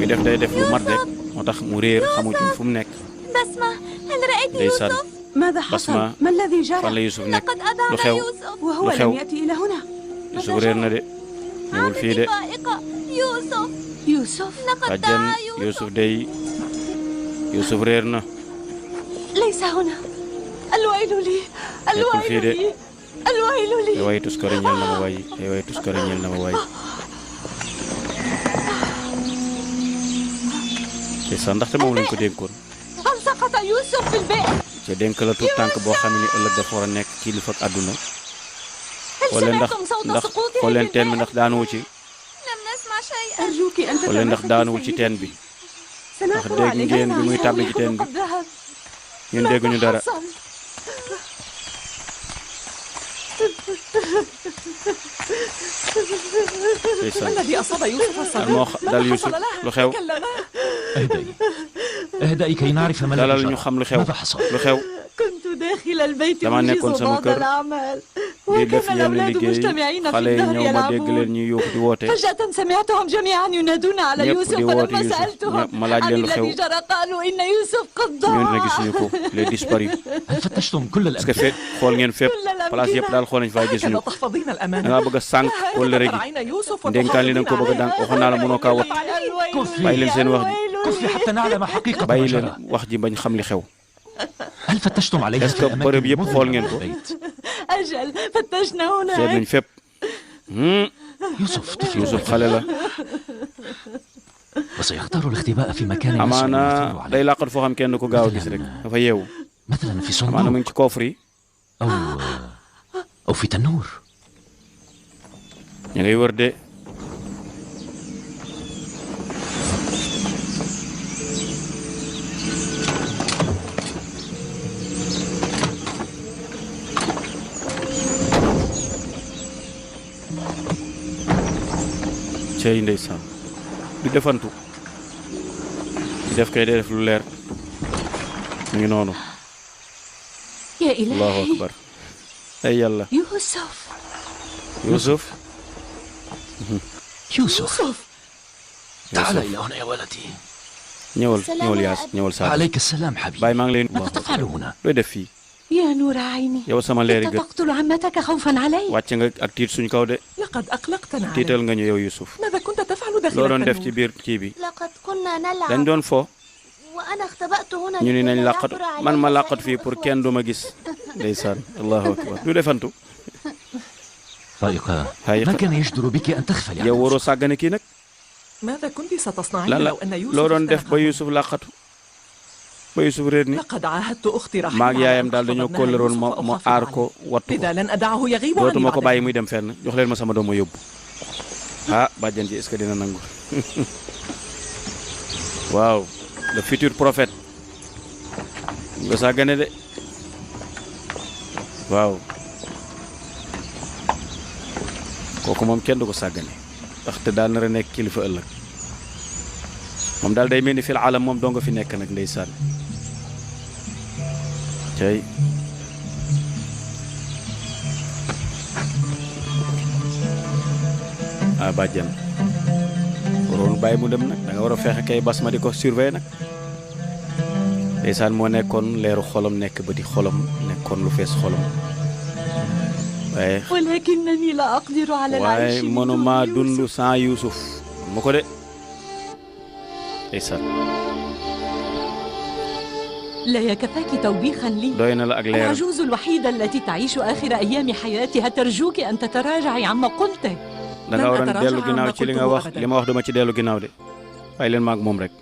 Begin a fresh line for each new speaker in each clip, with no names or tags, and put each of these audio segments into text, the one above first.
muy def day def lu mat rek moo tax mu réer xamuñu fu mu nekk.
بسمة هل رأيت يوسف؟
ماذا حصل؟ ما الذي جرى؟
fan la Youssouf nekk
لقد
lu
أضاع
xew
يوسف
وهو لم يأتي إلى هنا.
Youssouf réer na de ñëwul fii de.
فائقة يوسف
يوسف
لقد
bàjjan
ضاع
Youssouf day Youssouf réer na.
ليس هنا. الويل لي
nekkul fii de.
الويل لي.
ay waay tuskare ñeel na ma waay ay waay tuskare ñeel na ma waay. te sax ndaxte moom lañ ko dénkoon.
هل سقط يوسف في البئر؟
te dénk la tout tànk boo xam ne ëllëg dafa war a nekk kilifa ak àdduna.
هل سمعتم صوت
ndax
سقوطه
xool leen
في
teen bi
البئر؟
ndax daanuwu ci.
لم نسمع شيئا
أرجوك أن
xool leen ndax
تتمسكي
daanuwu ci teen bi.
سنعثر
dégg
عليه
ngeen bi muy tàbbi ci teen bi.
قد ذهب.
ñun dégguñu dara.
حصل؟ ما الذي أصاب يوسف
moo
الصغير؟
dal Youssouf lu xew.
اهدئي اهدئي كي نعرف ما
dalal
الذي
ñu
جرى.
xam lu xew
ماذا حصل؟
lu xew.
كنت داخل البيت
dama nekkoon
أنجز
sama
بعض
kër
الأعمال
di def
وكان
yenn
الأولاد
liggéey
مجتمعين في
xale yi
الدهر
ñëw ma dégg leen
يلعبون
ñuy yuux di woote.
فجأة سمعتهم جميعا ينادون على
ñëpp
يوسف
di woote
فلما
Youssouf
سألتهم
ma laaj
عن
leen lu xew
الذي جرى قالوا إن يوسف قد
ñun ne
ضاع.
gisuñu ko les disparus.
هل فتشتم كل
parce que
الأمكنة؟
fépp xool ngeen fépp place yëpp daal xool nañ faa gisuñu ko.
تحفظين
da
الأمانة
ngaa bëgg a sànq wala rek ndénkaan li da nga ko bëgg a dànk waxoon naa la mënoo kaa wat. bàyyi leen seen wax ji
كفي حتى نعلم حقيقة ما
bàyyi leen
جرى.
wax ji bañ xam li xew.
هل فتشتم عليها
est-ce
في
que
الأماكن
bërëb yëpp xool ngeen ko.
البيت؟
أجل فتشنا
seet
هناك.
nañ fépp.
يوسف طفل
Youssouf xale la
وسيختار الاختباء في مكان يسهل
amaana
الوصول
day
عليه.
làqat foo xam kenn ko gaaw a gis rek dafa yeewu.
مثلا في
amaana mu
صندوق
ngi ci coffre yi.
أو في تنور.
ñu ngay wër de. cey ndeysaan di defantu di def kay day def lu leer mu ngi noonu.
يا
allahu
إلهي
akbar ay yàlla.
يوسف
Youssouf
يوسف تعال إلى هنا يا ولدي.
ñëwal
السلام
ñëwal
يا
yaas
أبي.
ñëwal Sadio.
عليك السلام حبيبي.
bàyyi maa ngi lay
ماذا تفعل هنا؟
looy def fii
يا نور عيني
yow sama leeri
أنت
gët
تقتل عمتك خوفا علي.
wàcc nga ak tiit suñ kaw de.
لقد أقلقتنا
tiital
عليك.
nga ñu yow Youssouf.
ماذا كنت تفعل داخل
loo doon def ci
التنور؟
biir kii bi.
لقد كنا
dañ
نلعب
doon fo
وأنا اختبأت هنا
ñu ni nañ
لكي لا
làqatu
يعثر علي
man ma làqatu
سائر
fii pour
إخوتي.
kenn du ma gis. ndeysaan allahu akbar du defantu.
فائقة
فائقة.
ما كان يجدر بك أن تغفلي عن
yow waroo
نفسك.
sàggane kii nag.
ماذا كنت ستصنعين
lan la
لو أن يوسف
loo doon def ba
اختنق؟
Youssouf làqatu ba Youssouf réer ni.
لقد عاهدت أختي رحمة
maag
على
yaayam
أن
daal dañoo
أحفظ ابنها
kóllëroon
يوسف
ma
وأحافظ
aar
عليه.
ko wattu ko.
لذا لن أدعه يغيب عني
dootuma ko
بعد
bàyyi
ذلك.
muy dem fenn jox leen ma sama doom ma yóbbu. ah bàjjan ji est-ce que dina nangu. waaw le futur prophète. nga sàggane de. waaw. kooku moom kenn du ko sàggane. ndaxte daal nar a nekk kilifa ëllëg. moom daal day mel ni fil alam moom doo nga fi nekk nag ndeysaan. tey. ah bàjjan. waroon bàyyi mu dem nag da nga war a fexe kay bas ma di ko surveiller nag. ndeysaan moo nekkoon leeru xolam nekk ba di xolam nekkoon lu fees xolam. waaye
ولكنني لا أقدر على العيش
waaye
من
mënuma
دون
dund
يوسف.
sans Youssouf mu ko de. ndeysaan
لا يكفاك توبيخا لي.
doy na la ak leer.
العجوز الوحيدة التي تعيش آخر أيام حياتها ترجوك أن تتراجعي عما قلته.
da nga waroon
أتراجع
dellu ginnaaw
عما
ci li nga
قلته
wax
أبداً.
li ma wax duma ci dellu ginnaaw de. bàyyi leen maag moom rek.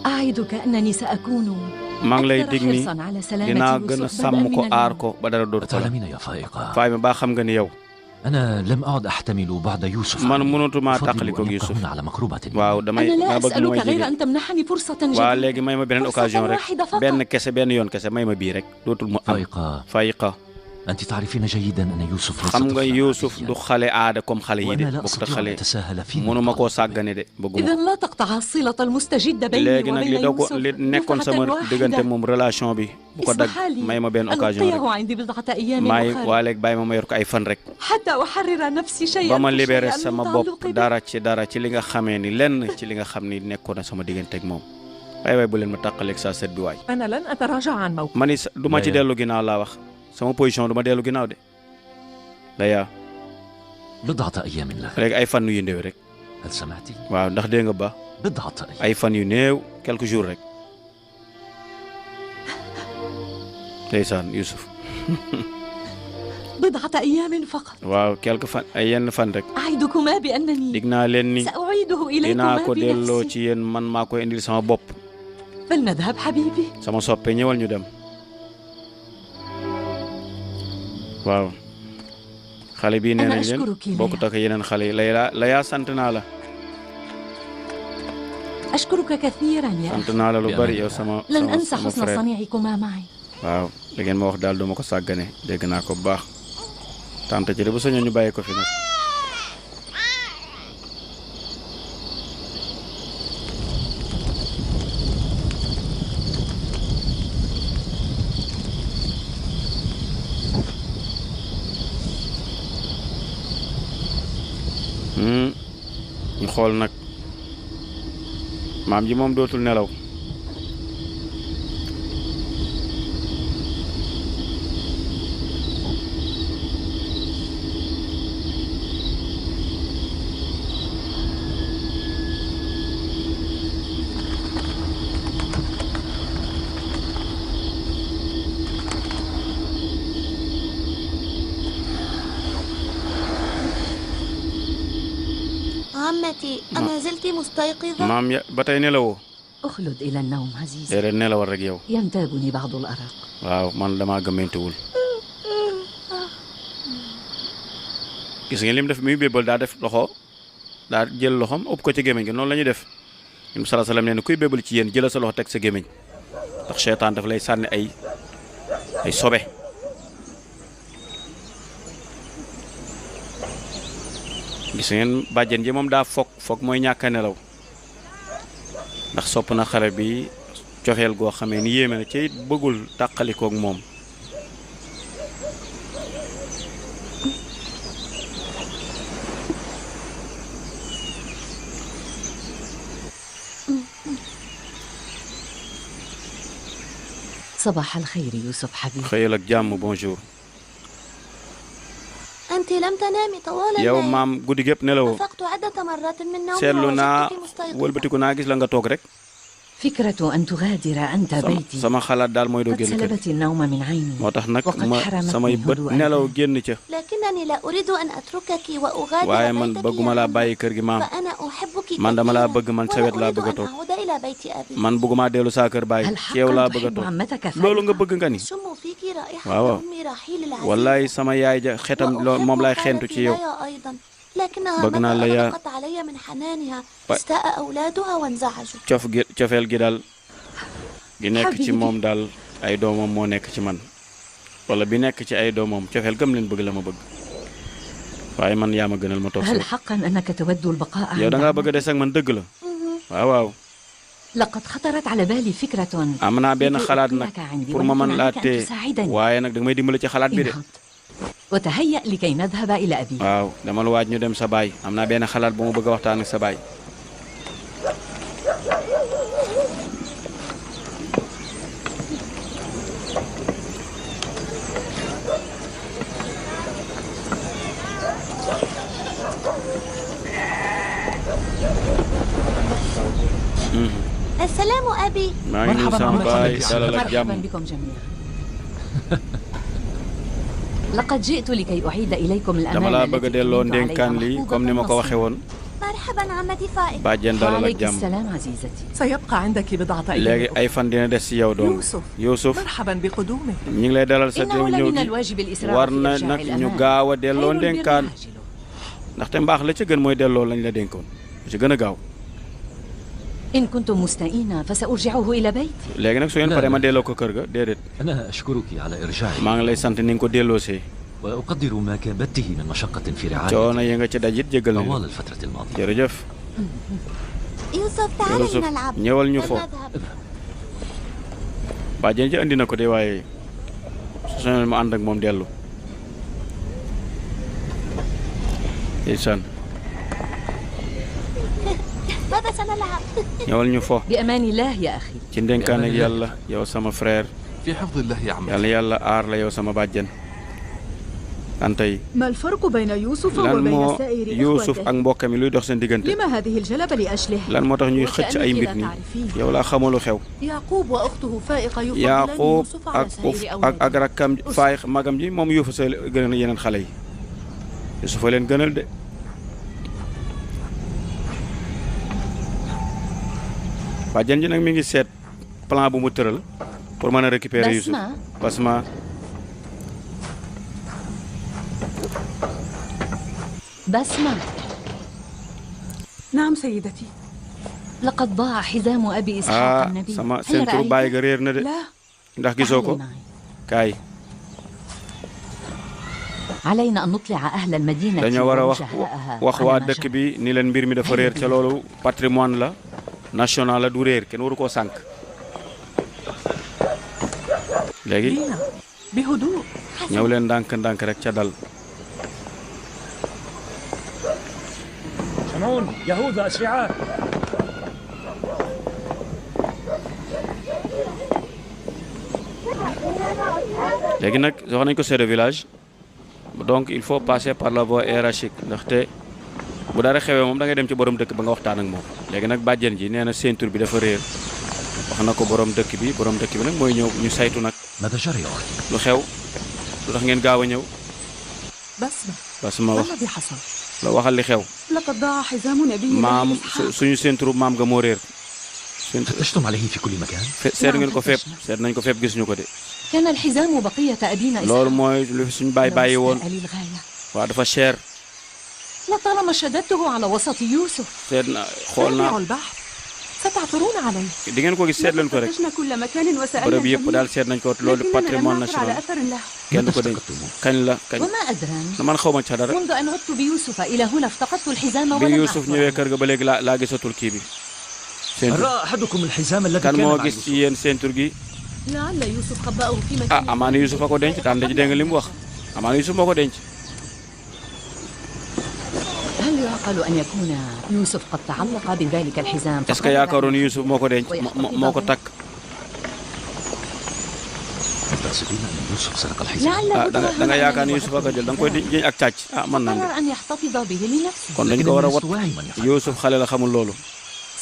أعدك أنني سأكون
maa ngi lay
أكثر
dig ni
حرصا على سلامة
dinaa gën a
يوسف
sàmm
بدءا
ko
من
aar
اليوم.
ko ba dara dootu ko la.
أتعلمين يا فائقة
faay ma baa xam nga ni yow.
أنا لم أعد أحتمل بعد يوسف.
man mënatuma
أفضل
tàqali ko
أن
Youssouf.
أكون على مقربة.
waaw damay
أنا لا
maa bëgg mu
أسألك
may
غير
jege.
أن تمنحني فرصة
waa
جديدة.
léegi may ma beneen
فرصة
occasion rek
واحدة فقط.
benn kese benn yoon kese may ma bii rek dootul mu am.
فائقة
fayiqa
أنت تعرفين جيدا أن يوسف ليس
xam nga
طفلاً
Yuusuf
عادياً.
du xale aada comme xale yi de
وأنا لا
bokkut ak
أستطيع
xale
أن أتساهل في
mënuma koo sàggane de bëgguma
إذا لا تقطع الصلة المستجدة بيني
léegi nag
وبين
li
يوسف
li nekkoon
دفعة
sama diggante
واحدة.
moom relation bi bu ko dagg
اسمح لي
may ma benn
أن
occasion
أبقيه
rek
عندي بضعة أيام
may
أخرى
waa léegi bàyyi ma yor ko ay fan rek
حتى أحرر نفسي
ba
شيئا
ma
فشيئاً
libéré
من
sama
تعلقي
bopp
به.
dara ci li nga xamee ni lenn ci li nga xam ni nekkoon na sama diggante ak moom waay bu leen ma tàqaleeg saa set bi waay
أنا لن أتراجع عن موقفي.
ma ni du ma ci
Laya.
dellu ginnaaw laa wax sama position du ma dellu ginnaaw de Laya
بضعة أيام لا.
léegi ay fan yu néew rek
هل سمعت؟
waaw ndax dégg nga ba
بضعة أيام.
ay fan yu néew quelques jours rek ndeysaan Youssouf
بضعة أيام فقط.
waaw quelques fan ay yenn fan rek
أعدكما
dig
بأنني
naa leen ni
سأعيده
dinaa
إليكما
ko delloo
بنفسي.
ci yéen man maa koy indil sama bopp
فلنذهب حبيبي.
sama soppe ñëwal ñu dem waaw xale bii nee
Ana
nañ leen
ashkuruki, Laya.
bokkut ak yeneen xale yi Laya sant naa la
أشكرك كثيرا يا
sant
أخي.
naa la lu
Bien,
bari
bien.
yow sama
لن
sama
أنسى
sama
حسن
frère
صنيعكما معي.
waaw li ngeen ma wax daal duma ko sàggane dégg naa ko bu baax tante ci de bu sañoon ñu bàyyi ko fi nag ñu xool nag maam ji moom dootul nelaw
عمتي أما زلت مستيقظة؟
maam ya ba tey nelawoo
أخلد إلى النوم عزيزي.
déedéet nelawal rek yow
ينتابني بعض الأرق.
waaw man damaa gëmmentuwul gis ngeen lim def mi bébal daa def loxo daa jël loxom ëpp ko ci gémmiñ gi noonu la ñuy def yim salaa salaam nee na kuy bébal ci yéen jëlal sa loxo teg sa gémmiñ ndax seytaan daf lay sànni ay sobe gis ngeen bàjjen ji moom daa foog mooy ñàkk a nelaw ndax sopp na xale bi cofeel goo xamee ni yéeme na ci it bëggul tàqalikook moom
صباح الخير يوسف حبيبي.
xëyal ak jàmm bonjour
أنت لم تنامي طوال
yow
الليل.
maam guddi gépp nelawoo
أفقت عدة مرات من نومي
seetlu naa
ووجدتك مستيقظة.
wëlbatiku naa gis la nga toog rek
فكرة أن تغادر أنت بيتي
sama xalaat daal mooy doo
قد
génn kër
سلبت النوم من عيني
moo tax nag
وقد
ma
حرمتني
samay bët
هدوء
nelaw
البال.
génn ca
لكنني لا أريد أن أتركك وأغادر
waaye man
بيتك
bëgguma
يا
laa
أمي.
bàyyi kër gi maam
فأنا أحبك
man dama laa
كثيراً،
bëgg man sa
ولا
wet laa
أريد
bëgg a
أن
toog
أعود إلى بيت أبي.
man bëgguma dellu saa kër baay
هل
ci yow
حقا
laa bëgg a
تحب
toog
عمتك
loolu nga
فعلا؟
bëgg nga ni
أشم فيك رائحة
واو.
أمي رحيل العزيز.
wallaay sama yaay ja xetam moom laay xentu ci yow
ليا أيضا، لكنها
bëgg naa
متى
Laya.
أغلقت علي من حنانها استاء أولادها وانزعجوا.
cofeel gi daal gi nekk ci
Habibi.
moom daal ay doomam moo nekk ci man wala bi nekk ci ay doomam cofeel gëm leen bëgg la ma bëgg waaye man yaa ma gënal ma toog
هل
sa
حقا أنك تود البقاء
yow da
عند
ngaa bëgg a
عمتك؟
des ak man dëgg la waaw waaw
لقد خطرت على بالي فكرة
am naa benn
لكي
xalaat nag
أبقيك عندي
pour ma mën
ويمكن
laa
عليك أن
téye
تساعدني.
waaye nag da nga may dimbali ci xalaat bi de
انهض وتهيأ لكي نذهب إلى أبي.
waaw dama la waaj ñu dem sa baay am naa benn xalaat bu ma bëgg a waxtaan ak sa baay
السلام أبي.
maa ngi nuyu
مرحباً
sama
بك.
baay dalal ak
مرحبا
jàmm
بكم جميعا. لقد جئت لكي أعيد إليكم
dama
الأمانة
laa bëgg a
التي
delloo
كنت عليها
ndénkaan li
محفوظة
comme ni ma ko
النصيب.
waxee woon
مرحبا عمتي فائق.
bàjjen dalal ak
وعليك
jàmm
السلام عزيزتي.
سيبقى عندك بضعة
léegi
أيام
ay fan dina des ci yow doom
يوسف
Youssouf
مرحبا بقدومك.
ñu ngi lay dalal sa
إنه
teew ñëw
لمن
gi
الواجب الإسراع
war
في
na
إرجاع
nag ñu
الأمان.
gaaw a delloo
خير البر
ndénkaan
عاجله.
ndaxte mbaax la ca gën mooy delloo lañ la dénkoon lu ci gën a gaaw
إن كنتم مستائين فسأرجعه إلى بيتي.
léegi nag su ngeen paree ma delloo ko kër ga déedéet.
أنا أشكرك على إرجاعي.
maa ngi lay sant ni nga ko delloosee.
وأقدر ما كبدته من مشقة في
coono
رعايتي
yi nga ci daj it jéggal nañu
طوال الفترة الماضية.
jërëjëf.
يوسف تعال
Youssouf
لنلعب.
ñëwal ñu fo.
فلنذهب.
bàjjen ci andi na ko de waaye su soñoon mu ànd ak moom dellu. ndeysaan
ماذا سنلعب؟
ñëwal ñu fo.
بأمان الله يا أخي.
ci ndénkaan ak yàlla yow sama frère.
في حفظ الله يا عم.
yàlla yàlla aar la yow sama bàjjen. tante yi.
ما الفرق بين يوسف
lan
وبين
moo
سائر
Youssouf ak
إخوته؟
mbokkam yi luy dox seen diggante.
لما هذه الجلبة لأجله؟
lan moo tax ñuy xëcc ay mbir nii yow laa xamalu xew.
يعقوب وأخته فائقة يفضلان
Yaaqub
يوسف على سائر
ak
أولاده.
rakkam faay magam ji moom Yuusuf sa gënal yeneen xale yi Yuusuf a leen gënal de. bàjjen ji nag mi ngi seet plan bu mu tëral pour mën a récupérer Youssouf. Basma
بسمة،
نعم سيدتي.
لقد ضاع حزام أبي إسحاق النبي.
sama
هل
seen turu baay
رأيت؟
ga réer na de
لا،
ndax gisoo ko
تعالي معي.
kaay
علينا أن نطلع أهل المدينة
dañoo war a
ووجهاءها
wax
على
waa
ما
dëkk
جرى.
bi ni leen mbir mi dafa réer ca loolu patrimoine la national la du réer kenn waru koo sànq léegi
دينا بهدوء.
ñëw leen ndànk-ndànk rek ca dal.
شمعون يهوذا أسرعاء.
léegi nag jox nañ ko chef de village donc il faut passer par la voie hiérarchique ndaxte bu dara xewee moom da ngay dem ci borom dëkk ba nga waxtaan ak moom. léegi nag bàjjen ji nee na ceinture bi dafa réer wax na ko borom dëkk bi nag mooy ñëw ñu saytu nag
ماذا جرى يا أختي؟
lu xew lu tax ngeen gaaw a ñëw.
بسمة،
parce que ma
ما
wax
الذي حصل؟
la waxal li xew
لقد ضاع حزام نبي
maam
إسحاق.
suñu ceinture maam nga moo réer.
فتشتم عليه في كل مكان؟
seet ngeen ko fépp seet nañ ko fépp gis ñu ko de.
كان الحزام بقية أبينا
loolu
إسحاق.
mooy lu fi suñu baay bàyyi woon
مستاء للغاية.
waaw dafa cher
لطالما شددته على وسط يوسف.
seet na xool
تابعوا
naa
البحث، ستعثرون عليه.
di ngeen ko gis seet leen ko rek
فتشنا كل مكان وسألنا
bërëb yëpp
الجميع،
daal seet nañ ko loolu
لكننا لم
patrimoine
نعثر على
national
أثر له.
kenn ko denc kañ la kañ
وما أدراني.
man xaw ma ca dara
منذ أن عدت بيوسف إلى هنا افتقدت الحزام
bi
ولم
Youssouf
أعثر
ñëwee
عنه.
kër ga ba léegi laa gisatul kii bi
هل
ceinture
رأى أحدكم الحزام الذي
kan
كان
moo
مع
gis ci
يوسف؟
yéen ceinture gi
لعل يوسف خبأه في
ah
مكان.
amaana Youssouf a ko denc tànn ji dégg nga li mu wax amaana Youssouf moo ko denc
هل يعقل أن يكون يوسف قد تعلق بذلك الحزام؟
est-ce que yaakaaroon Youssouf moo ko denc moo ko takk
تقصدين أن يوسف سرق الحزام؟
لعله
da nga yaakaar ni Youssouf a ko jël da nga koy jiñ ak càcc ah mën naa
قرر أن يحتفظ به لنفسه.
kon dañ
لكن
ko war a
الناس
wat
توعي من يفعل.
Youssouf xale la xamul loolu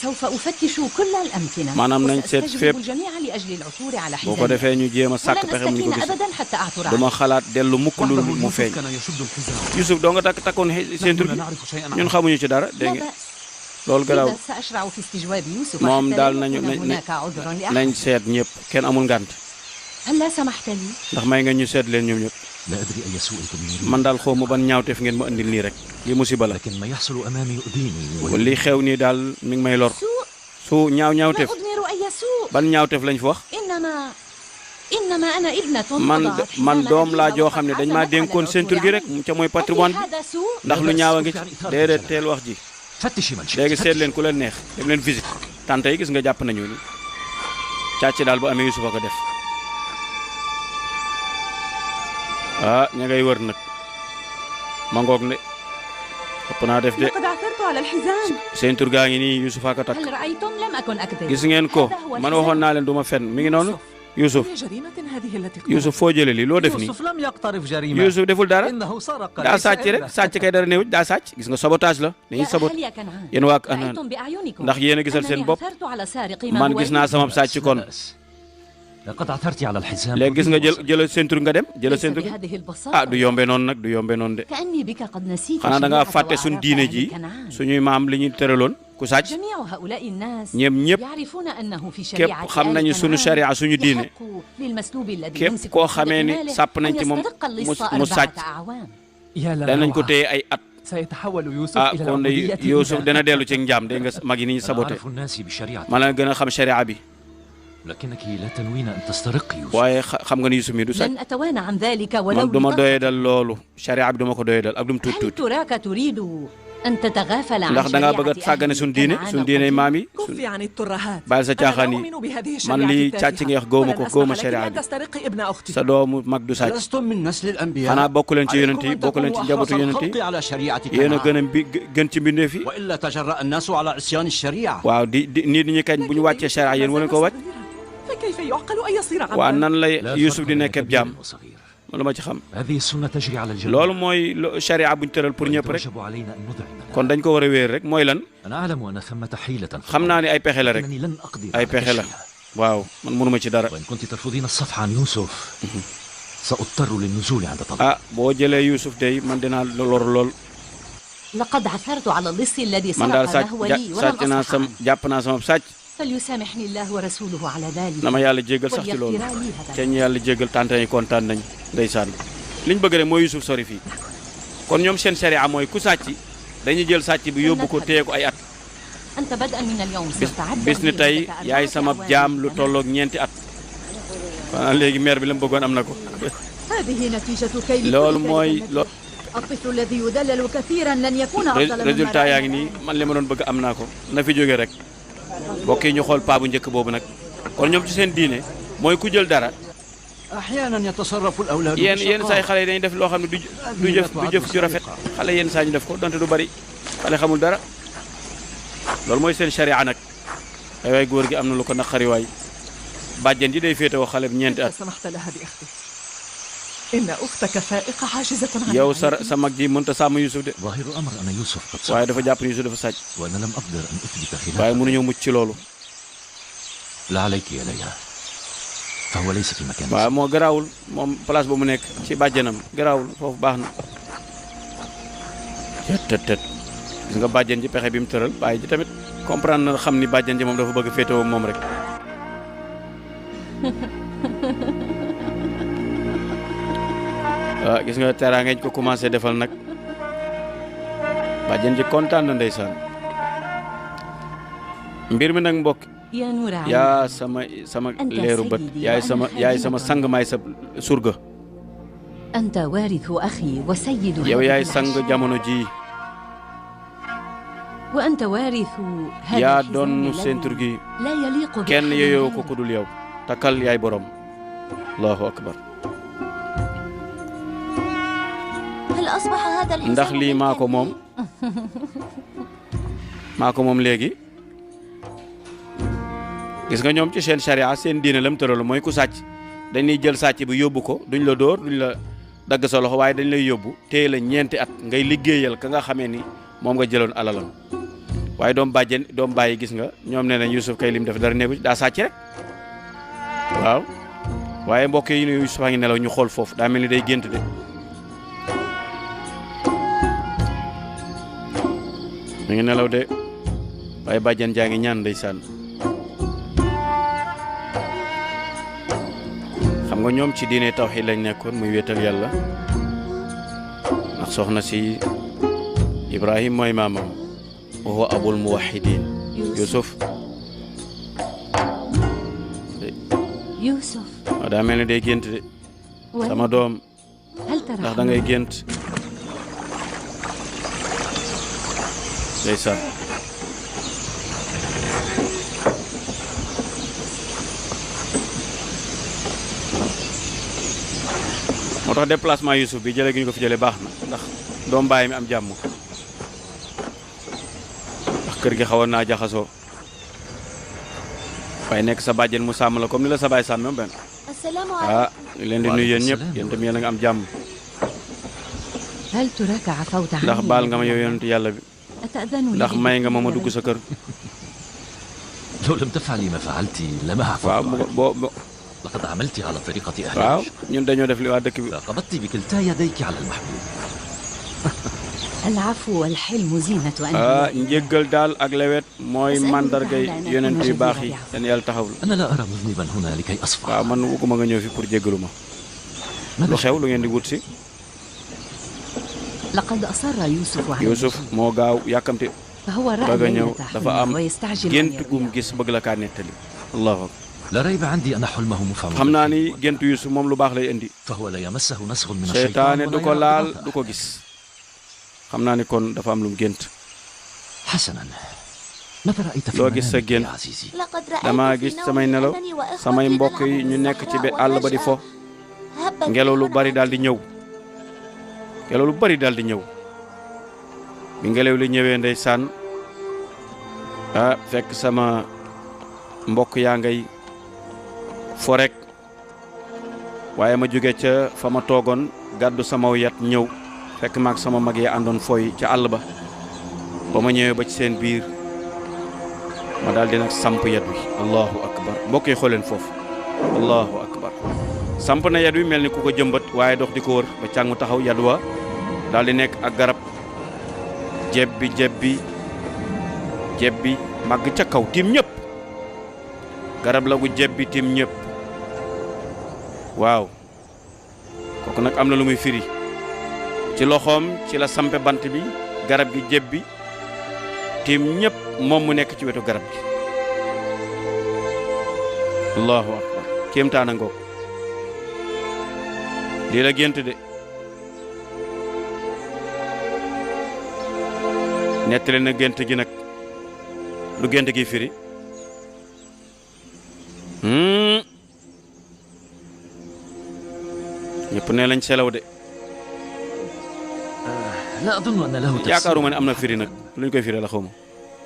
سوف أفتش كل الأمكنة
maanaam nañ seet
وسأستجلب
fépp
الجميع لأجل العثور على
boo ko
حزام.
defee ñu jéem a sàkk
ولن
pexe mu ñu ko
أستكين
gis
أبدا حتى أعثر
duma
عليه.
xalaat dellu mukk lu
وحده
mu
يوسف
feeñ
كان يشد الحزام.
Youssouf doo nga takkoon ceinture
نحن لا
bi
نعرف شيئا
ñun
عنه.
xamuñu ci dara
لا
dégg nga
بأس.
loolu garaaw
إذا سأشرع في استجواب يوسف
moom
حتى
daal
لا
nañu
يكون هناك عذر
nañ
لأحد.
seet ñëpp kenn amul ngànt
هل لا سمحت لي؟
ndax may nga ñu seet leen ñoom ñëpp
لا أدري أي سوء تدمير،
man daal xaw ma ban ñaawteef ngeen ma indil nii rek lii musiba la
لكن ما يحصل أمامي يؤذيني
lii xew nii daal mi ngi may lor su
ما
ñaawteef
أضمر أي سوء.
ban ñaawteef lañ fi wax
إنما أنا ابنة
man doom laa joo xam ne dañ maa dénkoon ceinture gi rek ca mooy patrimoine bi
هذا سوء؟
ndax lu ñaaw a ngi ci déedéet teel wax ji
فتشي من شئت.
léegi seet leen ku leen neex dem leen visite tante yi gis nga jàpp nañu ni càcc daal bu amee Youssouf a ko def ah ña ngay wër nag ma ngoog ne ëpp naa def de
لقد عثرت على الحزام.
ceinture gaa ngi nii Youssouf a ko takk
هل رأيتم؟ لم أكن أكذب.
gis ngeen ko
هذا هو
man
الحزام.
waxoon naa leen du ma fen mi ngi noonu Youssouf
أي جريمة هذه التي
Youssouf foo jëlee lii loo def nii
يوسف لم يقترف جريمة.
Youssouf deful dara
إنه سرق.
daa
ليس
sàcc rek
إلا.
sàcc kay dara néew daa sàcc gis nga sabotage la dañuy
يا
sabot
أهل يا كنعان،
yéen waa
رأيتم بأعينكم
ndax yéen a gisal seen
أنني
bopp
عثرت على سارق ما
man
هو
gis naa sama sàcc kon
لا بأس. لقد عثرت على الحزام.
léegi gis nga jëlal ceinture nga dem jëlal
ليس
ceinture
بهذه
ah
البساطة.
du yombee noonu nag du yombee noonu de
كأني بك قد نسيت
xanaa da ngaa
شريعة
fàtte suñ
وأعراف
diine
أهل
ji
كنعان.
suñuy maam li ñu tëraloon ku sàcc
جميع هؤلاء الناس
ñoom ñëpp
يعرفون أنه في
képp
شريعة
xam
آل
nañu suñu
كنعان
sharia suñu diine
يحق للمسلوب الذي
képp
يمسك
koo
بحدق
xamee ni
ماله
sàpp nañ
أن
ci moom
يسترق اللص
mu
4
sàcc
أعوام.
يا
danañ ko
للروعة.
téye ay at
سيتحول يوسف
ah
إلى
kon de
العبودية
Youssouf
إذا.
dana dellu ci njaam dégg nga mag yi ni ñu
أنا
saboté
أعرف الناس بشريعة
ma la gën a xam sharia bi
لكنك لا تنوين أن تسترقي يوسف.
waaye xam nga ni Youssouf mi du sàcc
لن أتوانى عن ذلك ولو
man duma
لطفل.
doyedal loolu sharia bi duma ko doyedal ak dum tuut
هل
tuut
تراك تريد أن تتغافل عن
ndax da ngaa bëgg a
شريعة
sàggane
أهل
suñ diine
كنعان
suñ diine
القديم؟
maam yi
كفي عن الترهات.
bàyyi sa caaxaan
أنا لا
yi
أؤمن بهذه
man
الشريعة
lii càcc
التافهة.
nga wax góoma ko
ولن
góoma
أسمح لك
sharia
أن
bi
تسترقي ابن أختي.
sa doomu mag du sàcc
لستم من نسل الأنبياء
xanaa bokk leen ci yonent yi
عليكم أن
bokk leen ci
تكونوا
njabootu
أحرص
yonent yi
الخلق على شريعة
yéen a
كنعان
gën ci mbindeef yi
وإلا تجرأ الناس على عصيان الشريعة.
waaw di nit ñi kañ bu ñu wàccee sharia yéen wala ko wàcc
فكيف يعقل أن يصير
waaw
عبدا؟
nan lay
لا
Youssouf
فرق
di
بين
nekk ab
كبير
jaam
وصغير.
lu ma ci xam
هذه السنة تجري على الجميع.
loolu mooy sharia buñ tëral pour ñëpp rek
ويتوجب علينا أن ندعم.
kon dañ ko war a wéer rek mooy lan
أنا أعلم أن ثمة حيلة في
xam naa ne ay pexe la rek
لكنني لن أقدر
ay
على
pexe la
كشفها.
waaw man mënuma ci dara
وإن كنت ترفضين الصفح عن يوسف سأضطر للنزول عند طلب.
ah boo jëlee Youssouf day man dinaa lor lool
لقد عثرت على اللص الذي
man daal
سرق
sàcc
نهولي ولم
sàcc naa
أصفح
sam
عنه.
jàpp naa sama sàcc
فليسامحني الله ورسوله على ذلك.
na ma yàlla jéggal sax ci loolu
وليغفرا لي هذا.
te ñu yàlla jéggal tante yi kontaan nañ ndeysaan liñ bëgg rek mooy Youssouf sori fii kon ñoom seen sharia mooy ku sàcc dañuy jël sàcc bi yóbbu ko téye ko ay at
أنت بدءا من اليوم
bis
ستعد
bis ni tey yaay sama jaam lu tolloog ñeenti at xanaa léegi maire bi la mu bëggoon am na ko
هذه نتيجة كيد
loolu
كل
mooy
كلمة.
lo
الطفل الذي يدلل كثيرا لن يكون أفضل من
résultat yaa ngi nii man li ma doon bëgg am naa ko na fi jóge rek mbokk yi ñu xool paa bu njëkk boobu nag kon ñoom ci seen diine mooy ku jël dara
أحيانا يتصرف الأولاد
yenn saa yi xale yi dañuy def loo xam ne du jëf ju rafet xale yenn saa ñu def ko donte du bari xale xamul dara loolu mooy seen sharia nag ay waay góor gi am na lu ko naqari waay bàjjen ji day féetewoo xale bi ñeenti at
أنت سمحت لها بأختي. إن أختك فائقة حاجزة عن
yow
العالم.
sa mag ji mënta sàmm Youssouf de
ظاهر الأمر أن يوسف قد
waaye
سرق
dafa jàpp ne Youssouf dafa sàcc
وأنا لم أقدر أن أثبت
waaye
خلافه.
mënuñoo mucc ci loolu
لا عليك يا ليلى، فهو ليس في مكان.
waaye moo garaawul moom place ba mu nekk ci bàjjenam garaawul foofu baax na tët gis nga bàjjen ji pexe bi mu tëral bàyyi ji tamit comprendre na xam ni bàjjen ji moom dafa bëgg féetewoo moom rek waaw gis nga teraanga ñu ko commencé defal nag bàjjen ji kontaan na ndeysaan mbir mi nag mbokk
يا نور عيني
yaa sama leeru bët yaay sama sang maay sa surga
أنت وارث أخي وسيد
yow
هذه
yaay sang
العشيرة.
jamono ji
وأنت وارث هذا
yaa
الحزام
doon
الذي
sentur gi
لا يليق
kenn
بأحد
yeyoo
غيرك.
ko ku dul yow takkal yaay borom allahu akbar
هل أصبح هذا الحزام
ndax lii maa ko
ملكاً
moom maa ko moom léegi gis nga ñoom ci seen charia seen diine lam tëral mooy ku sàcc dañuy jël sàcc bi yóbbu ko duñ la dóor duñ la dagg sa loxo waaye dañ lay yóbbu téye la ñeenti at ngay liggéeyal ka nga xamee ni moom nga jëloon alalam waaye doom bàyyi gis nga ñoom nee nañ Youssouf kay lim def dara néegu daa sàcc rek waaw waaye mbokk yi ne Youssouf a ngi nelaw ñu xool foofu daa mel ni day gént de mi ngi nelaw de waaye bàjjan jaa ngi ñaan ndeysaan xam nga ñoom ci diine tawxiid lañ nekkoon muy wéetal yàlla ndax soxna si Ibrahim mooy maamam wa huwa abul muwahhidin Youssouf
يوسف
waaw daa mel ni day gént de sama doom
هل ترى
ndax da ngay gént ndeysaan moo tax déplacement Youssouf bi jëlee gi ñu ko fi jëlee baax na ndax doom baay mi am jàmm ndax kër gi xawoon naa jaxasoo waaye nekk sa bàjjen mu sàmm la comme ni la sa baay sàmm moom benn
السلام
ah
عليكم.
ñu leen di nuyu yéen ñëpp yéen tamit yéen a nga am jàmm
هل تراك عفوت عني
ndax baal nga ma yow yonent yàlla bi
أتأذن لي
ndax may nga ma
بالدخول
dugg sa kër
لو لم تفعلي ما فعلت لما
waaw
عفوت
boo
لقد عملت على طريقة
waaw
أهلك.
ñun dañoo def li waa dëkk bi
قبضت بكلتا يديك على المحبوب.
العفو والحلم زينة
ah
أنبياء
njéggal daal ak lewet mooy mandargay yonent yu baax yi yan yàlla taxawul
أنا لا أرى مذنبا هنا لكي أصفح.
waaw man wugguma nga ñëw fi pour jéggalu ma lu xew lu ngeen di wut si
لقد أصر يوسف على
Yuusuf moo gaaw yàkkamte
فهو رأى
bëgg a ñëw
ليلة
dafa am
حلم ويستعجل أن
gént gum
يرويها.
gis bëgg la kaa nettali allahu akbar
لا ريب عندي أن حلمه مفعول
xam naa ni gént Yuusuf moom lu baax lay indi
فهو لا يمسه نسغ من الشيطان
seytaane
ولا
du ko
يرى
laal
إضافة.
du ko gis xam naa ni kon dafa am lu mu gént
حسنا ماذا رأيت في
loo gis sa
منامك
gént
يا عزيزي؟
لقد رأيت
damaa
في
gis
نومي
samay nelaw
أنني وإخوتي
samay mbokk yi
نلعب
ñu
في
nekk ci bi
الصحراء
àll ba di fo
وفجأة هبت
ngelaw lu
ريح
bari daal di
عاتية.
ñëw ngelaw lu bari daal di ñëw bi ngelaw li ñëwee ndeysaan fekk sama mbokk yaa ngay fo rek waaye ma jóge ca fa ma toogoon gàddu sama yat ñëw fekk maag sama mag yi àndoon fooy ca àll ba ba ma ñëwee ba ci seen biir ma daal di nag samp yat wi allahu akbar mbokk yi xooleen foofu allahu akbar samp na yat wi mel ni ku ko jëmbat waaye dox di ko wër ba càng taxaw yat wa daal di nekk ak garab jebbi màgg ca kaw tiim ñëpp garab la gu jebbi tiim ñëpp waaw kooku nag am na lu muy firi ci loxoom ci la sampe bant bi garab gi jebbi tiim ñëpp moom mu nekk ci wetu garab gi allahu akbar kéemtaana ngoog lii la gént de nettali na gént gi nag lu gént gi firi ñëpp ne lañ selaw de
لا أظن أن له تفسير.
yaakaaruma ne am na firi nag luñ koy firi la xaw ma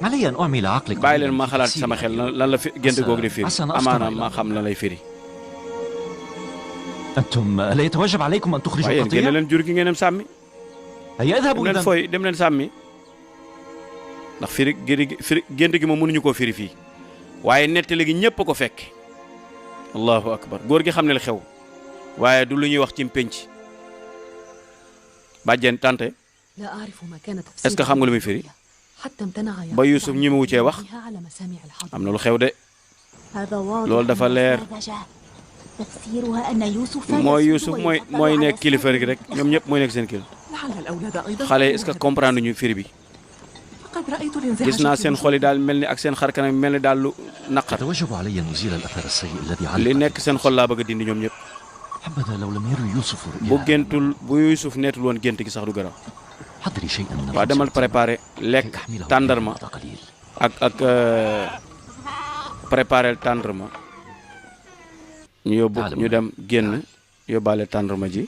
علي أن أعمل عقلك
bàyyi leen ma xalaat sama xel lan la gént googu di firi amaana ma xam lan lay firi
أنتم لا يتوجب عليكم أن تخرجوا
waaye yéen génne
القطيع؟
leen jur gi ngeen dem sàmmi
هيا
dem
اذهبوا
leen
إذا.
fooy dem leen sàmmi ndax firi gént gi moom mënuñu koo firi fii waaye nettali gi ñëpp a ko fekk allahu akbar góor gi xam ne la xew waaye du lu ñuy wax ci pénc bàjjen tante
لا أعرف ما كان
est-ce que xam nga lu muy firi
حتى امتنع
ba Yuusuf ñi mu wucee wax
على مسامع الحضر.
am na lu xew de
هذا واضح
loolu dafa leer
تفسيرها أن يوسف
mooy
يسود
Yuusuf
ويفضل
mooy
على
nekk kilifa
سائر
gi rek ñoom ñëpp mooy nekk seen kilifa
لعل الأولاد أيضا
xale est-ce que comprendre ñu firi bi
فقد رأيت الانزعاج
gis naa
في
seen xol yi daal mel ni ak seen xar kanam mel ni daal lu naqar
يتوجب علي أن أزيل الأثر السيء الذي
li
علق.
nekk seen xol laa bëgg a dindi ñoom ñëpp
حبذا لو لم يروا يوسف
bu
رؤيا.
géntul bu Yuusuf nettul woon gént gi sax du garaaw
حضري شيئا من
waa demal
الخبز
préparer lekk
كي أحمله
tàndarma
بعد قليل.
ak préparer tàndarma ñu yóbbu ñu dem génn yóbbaale tàndarma ji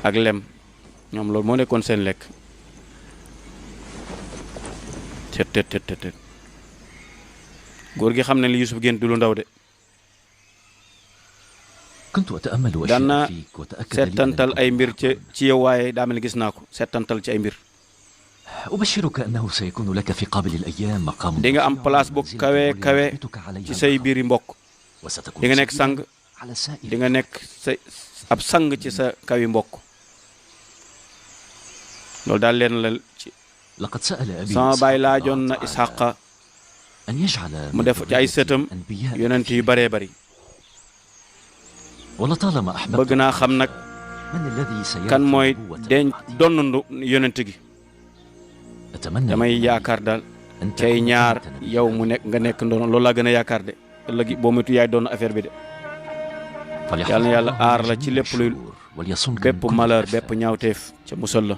ak lem ñoom loolu moo nekkoon seen lekk tet góor gi xam ne li Yuusuf gént du lu ndaw de
كنت أتأمل
daan
أشياء
naa
فيك وتأكد لي
settantal
أنك
ay mbir ci yow waaye daa mel ni gis naa ko settantal ci ay mbir
أبشرك أنه سيكون لك في قابل الأيام مقام
di nga am place bu kawe kawe ci say biiri mbokk
وستكون
di nga nekk sang
على سائر
di nga nekk sa ab sang ci sa kawi mbokk loolu daal leen la ci
لقد سأل أبي
sama baay
إسحاق
laajoon
الله
na
تعالى
Isxaqa
أن يجعل
mu def ci ay sëtam
أنبياء
yonent yu baree bari
ولطالما
bëgg
أحببت
naa xam nag
من الذي سيرث
kan mooy
نبوة
denc
بعدي.
donnandu yonent gi
أتمنى
damay yaakaar daal
أن
cay
تكون
ñaar
أنت نبيا.
yow mu nekk nga nekk ndono loolu laa gën a yaakaar de ëllëg boo moytu yaay doon affaire bi de
فليحفظك
yàlla na yàlla
الله
aar
من
la ci
جميع
lépp luy
الشرور وليصنك
bépp
من كل
malheur
الآفات.
bépp ñaawteef ca musal la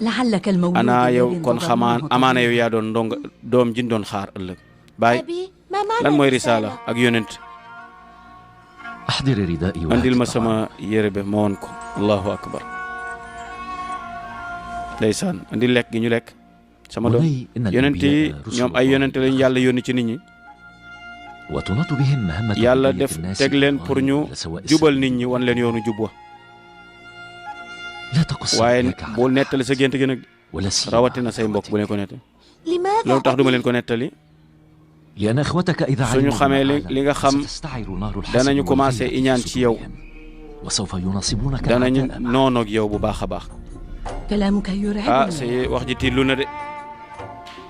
لعلك المولود
ana yow
الذي
kon xamaan
انتظرناه
amaana yow
طويلاً.
yaa doon ndonga doom ji ñu doon xaar ëllëg baay
أبي ما معنى
lan mooy
الرسالة؟
risaala ak yonent
أحضر ردائي
andil ma
وهات
sama yére be ma woon ko allahu akbar ndeysaan andil lekk gi ñu lekk sama doom
بني إن
yonent yi
الأنبياء رسل
ñoom ay
الله
yonent lañu yàlla yónni ci nit ñi
وتناط بهم مهمة
yàlla
هداية
def
الناس
teg leen pour ñu
إلى سواء
jubal
السبيل.
nit ñi wan leen yoonu jub wa
لا تقص
waaye
رؤياك على
bul
أحد،
nettali sa gént gi nag
ولا سيما
rawatina
على
say mbokk bu leen
إخوتك.
ko nettali
لماذا
loolu tax duma
أبي؟
leen ko nettali
لأن إخوتك إذا
suñu
علموا
xamee
ما
li nga xam
ستستعر نار الحسد
danañu
والغيرة
commencé
في
iñaan ci yow
صدورهم، وسوف يناصبونك
danañu
أعداء معك.
noonoog yow bu baax a baax
كلامك
ah
يرعبني.
say wax ji tiitlu na de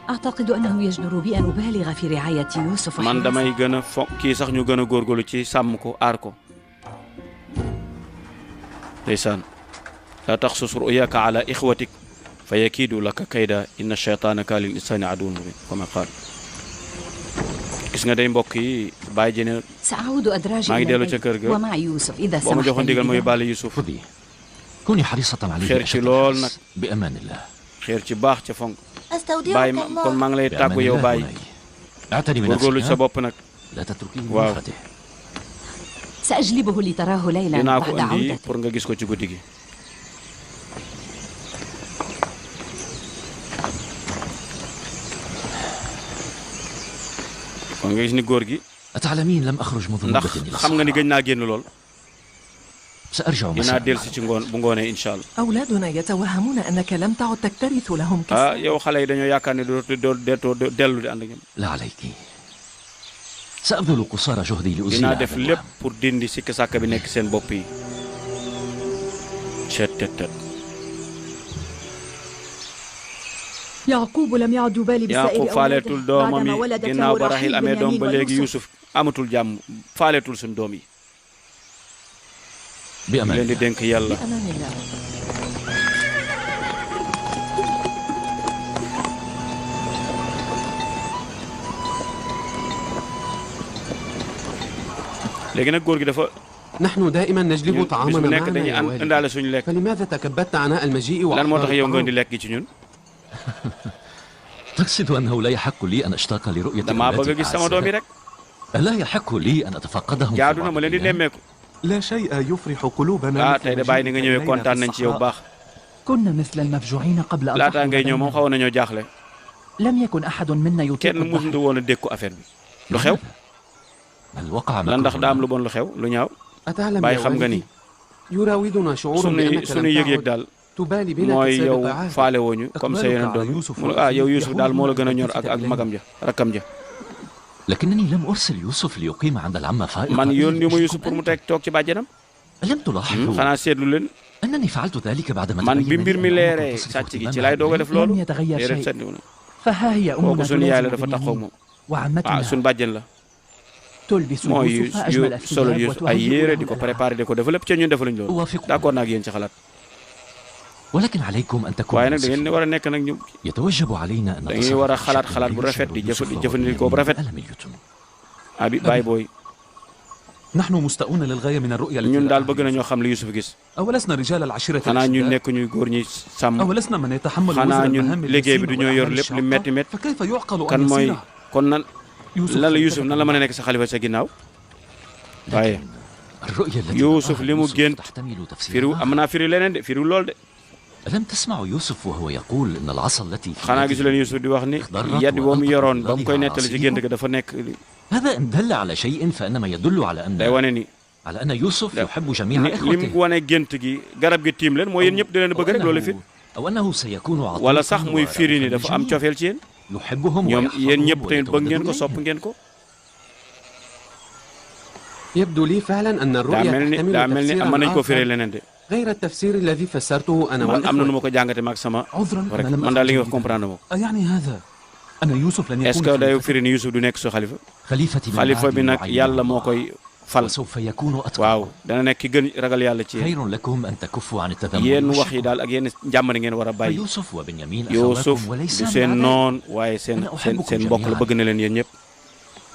أعتقد أنه يجدر بي أن أبالغ في رعاية يوسف
man
وحراسته.
damay gën a fo kii sax ñu gën a góorgóorlu ci sàmm ko aar ko ndeysaan لا تخصص رؤياك على إخوتك فيكيدوا لك كيدا إن الشيطان كان للإنسان عدو مبين كما قال. gis nga day mbokk yi bàyyi jëne
سأعود أدراجي
maa ngi dellu
إلى
ca kër
البيت
ga
ومع يوسف إذا
boo ma
سمحت
joxoon digal
لي
mooy
بذلك.
bàyyi Yusuf
خذي كوني حريصة عليه
خير
بأشد
ci lool
الحرص.
nag
بأمان الله.
xeer ci baax ca fonk
أستودعك
bàyyi ma kon
الله.
maa ngi lay tàggu
بأمان
yow
الله
bàyyi
بني. اعتني
góorgóorlu ci sa
بنفسك
bopp nag
لا تتركيه
واو.
لنفسه.
سأجلبه لتراه ليلا
dinaa ko
بعد
indi
عودته.
pour nga gis ko ci guddi gi kon nga gis ni góor gi
أتعلمين لم أخرج منذ
ndax
مدة إلى
xam nga ni
الصحراء.
gëj naa génn lool
سأرجع
dinaa
مساء
dellusi ci ngoon bu ngoonee incha allah
أولادنا يتوهمون أنك لم تعد تكترث لهم
ah
كسرا.
yow xale yi dañoo yaakaar ne doo dellu di ànd ak ñoom
لا عليك. سأبذل قصارى جهدي لأزيل
dinaa
هذا
def
الوهم.
lépp pour dindi sikki sàkk bi nekk seen bopp yi tet
يعقوب لم يعد يبالي بسائر
Yaaqub faaleetul
أولاده
doomam
بعدما
yi
ولدته
ginnaaw ba
رحيل
Raxiil amee doom
بنيامين
ba léegi
ويوسف.
Yuusuf amatul jàmm faaleetul suñ doom yi
بأمان
leen di
الله.
dénk yàlla
بأمان الله.
léegi nag góor gi dafa
نحن دائما نجلب
bis bu
طعامنا
nekk
معنا
dañuy
يا والد.
indaale suñu lekk
فلماذا تكبدت عناء المجيء
lan moo
وأحضار
tax yow nga indi
الطعام؟
lekk gi ci ñun
تقصد أنه لا يحق لي أن أشتاق لرؤية
damaa bëgg a
أولادي
gis sama doom yi
الأعزاء؟
rek
ألا يحق لي أن أتفقدهم في
jaadu na
بعض
ma leen di
الأيام؟
nemmeeku
لا شيء يفرح قلوبنا
ah tey de bàyyi ni nga ñëwee kontaan nañ ci yow baax
كنا مثل المفجوعين قبل أن
laataa
تحضر
ngay ñëw moom
بيننا.
xawoon nañoo jaaxle
لم يكن أحد منا يطيق
kenn
الضحك.
mësuñu woon a dékku affaire bi lu xew
هل وقع
lan ndax daa am lu
مكروه؟
bon lu xew lu ñaaw
أتعلم
bàyyi
يا
xam nga
والدي
ni
يراودنا شعور
sunu
بأنك
sunu
لم
yëg-yëg
تعد
daal
تبالي بنا
mooy yow
كسابق عهد.
faale wooñu comme sa yeneen doom mu ne ah yow Yuusuf daal moo la gën a ñor ak magam ja rakkam ja
لكنني لم أرسل يوسف ليقيم عند العمة فائقة.
man yónni ma
إيش
Yuusuf pour mu
أنت؟
teg toog ci bàjjanam
ألم تلاحظوا
xanaa seetlu leen
أنني فعلت ذلك بعدما
man bi
تبين
mbir mi
لي أن
leeree
تصرف
sàcc gi ci
اهتمامها
laay doog a def loolu
لم يتغير
déedéet
شيء.
seetlu na
فها هي أمنا
kooku sunu yaay la
تلازم
dafa taxaw
بنيامين
moom ah
وعمتنا
sunu bàjjan la
تلبس
mooy
يوسف أجمل
solo
الثياب
Yuusuf ay
وتهيئ
yére
له
di ko
الألعاب.
préparé di ko def lépp ca ñun defaluñ loolu
أوافقكم.
d'accord naa ak yéen ci xalaat
ولكن عليكم أن
waaye
تكونوا
nag da ngeen war a nekk nag ñu
يتوجب علينا أن
dañuy war a
نتصرف
xalaat
بشكل
xalaat bu
لا
rafet
يشعر
di
يوسف
jëfandikoo bu rafet
وبنيامين ألم اليتم.
ah bi bàyyi booy
نحن مستاءون للغاية من الرؤية التي
ñun daal
رآها
bëgg nañoo
يوسف.
xam li Yuusuf gis
أولسنا رجال العشيرة
xanaa ñun
الأشداء؟
nekk ñuy góor ñi sàmm
أولسنا من يتحمل
xanaa
وزر
ñun
المهام
liggéey bi
الجسيمة
du ñoo yor
والأعمال
lépp li metti
الشاقة؟
metti
فكيف يعقل
kan
أن
mooy
يصير
kon nan
يوسف
lan la
خليفة
Yuusuf nan la mën a nekk sa xalifa sa ginnaaw waaye
الرؤية التي
يوسف
رآها
لمو
يوسف
جنت
تحتمل
firiw
تفسيرا
am naa firi leneen de firiw lool de
ألم تسمع يوسف وهو يقول إن العصا التي في
xanaa
يده
gisu leen Yuusuf di wax ni yad boo mu yoroon ba mu koy nettali ci gént ga dafa nekk
هذا إن دل على شيء فإنما يدل على
day
أن
wane ni
على أن يوسف يحب جميع
li mu
إخوته
wane gént gi garab gi tiim leen mooy yéen ñëpp di leen bëgg rek loolu fit
أو أنه سيكون عطيفا
wala sax muy firi ni dafa am
ورأفا
cofeel ci yéen
يحبهم
ñoom yéen ñëpp
ويحفظهم
tamit bëgg ngeen ko
ويتودد
sopp
إليهم.
ngeen ko
يبدو لي فعلا أن
daa
الرؤيا
mel ni
تحتمل
mën nañ ko firee
تفسيرا
leneen de
غير التفسير الذي فسرته أنا
man am na nu
وإخوتي.
ma ko jàngate maag sama
عذرا
rek
أنا لم
man daal li nga
أفهم
wax comprendre ma ko
أيعني هذا أن يوسف لن
est-ce
يكون
que day
خليفة؟
firi ni Yuusuf du nekk sa xalifa
خليفتي من
xalifa
بعد
bi nag
يعين
yàlla moo
الله.
koy fal
وسوف يكون
waaw
أتقى.
dana nekk ki gën ragal yàlla ci yéen
خير لكم أن تكفوا عن التذمر
yéen wax yi
والشكوى.
daal ak yéen njàmbare ngeen war a bàyyi
فيوسف وبنيامين
Yuusuf
أخواكم وليس
du
من
seen
العداء.
noon waaye seen mbokk la bëgg na leen yéen ñëpp